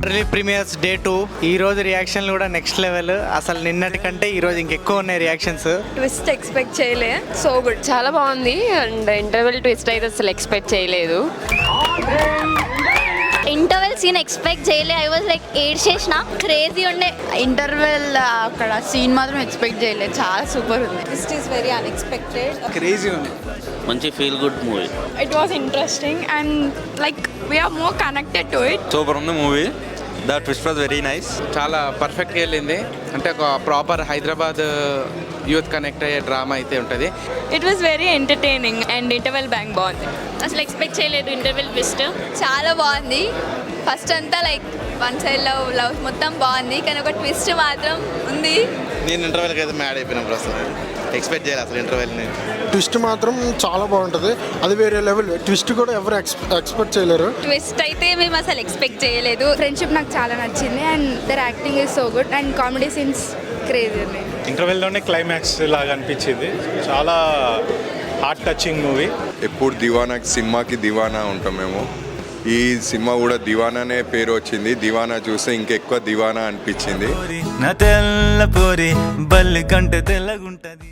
Premieres day 2 ఈ రోజు రియాక్షన్లు కూడా నెక్స్ట్ లెవెల్. అసలు నిన్నటి కంటే ఈ రోజు ఇంకెక్కువ ఉన్నాయి రియాక్షన్స్. ట్విస్ట్ ఎక్స్పెక్ట్ చేయలే, సో గుడ్. చాలా బాగుంది అండ్ ఇంటర్వెల్ ట్విస్ట్ అయితే అసలు ఎక్స్పెక్ట్ చేయలేదు. ఇంటర్వెల్ సీన్ ఎక్స్పెక్ట్ చేయలే. ఐ వాజ్ లైక్ ఏడ్చేసిన, క్రేజీ ఉండే. ఇంటర్వెల్ అక్కడ సీన్ మాత్రం ఎక్స్పెక్ట్ చేయలేదు, చాలా సూపర్ ఉంది. Twist is very unexpected. Crazy ఉంది. మంచి feel good movie. It was interesting and like we are more connected to it. Super ఉంది movie. The twist was very nice. చాలా పర్ఫెక్ట్గా వెళ్ళింది. అంటే ఒక ప్రాపర్ హైదరాబాద్ యూత్ కనెక్ట్ అయ్యే డ్రామా అయితే ఉంటుంది. It was very entertaining and interval bank బాగుంది. అసలు ఎక్స్పెక్ట్ చేయలేదు ఇంటర్వెల్ ట్విస్ట్. చాలా బాగుంది. ఫస్ట్ అంతా లైక్ వన్ సైడ్ లవ్ మొత్తం బాగుంది, కానీ ఒక ట్విస్ట్ మాత్రం ఉంది. నేను ఇంటర్వెల్కి అయితే మ్యాడ్ అయిపోయినా ప్రస్తుతం. ఎక్స్పెక్ట్ చేయాలి అసలు ఇంటర్వెల్ని. ట్విస్ట్ మాత్రం చాలా బాగుంటుంది, అది వేరే లెవెల్. ట్విస్ట్ కూడా ఎవరు ఎక్స్పెక్ట్ చేయలేరు. ట్విస్ట్ అయితే మేము అసలు ఎక్స్పెక్ట్ చేయలేదు. ఫ్రెండ్షిప్ నాకు చాలా నచ్చింది and their acting is so good and comedy scenes crazy ఉన్నాయి. ఇంటర్వెల్లోనే క్లైమాక్స్ లాగా అనిపించింది. చాలా హార్ట్ టచింగ్ మూవీ. ఎప్పుడు దివానాకి సినిమాకి దివానా ఉంటాం మేము. ఈ సినిమా కూడా దివానానే పేరు వచ్చింది. దివానా చూస్తే ఇంకెక్కువ దివానా అనిపించింది. నా తెల్ల పోరి బల్లి కంటే తెల్లగుంటది.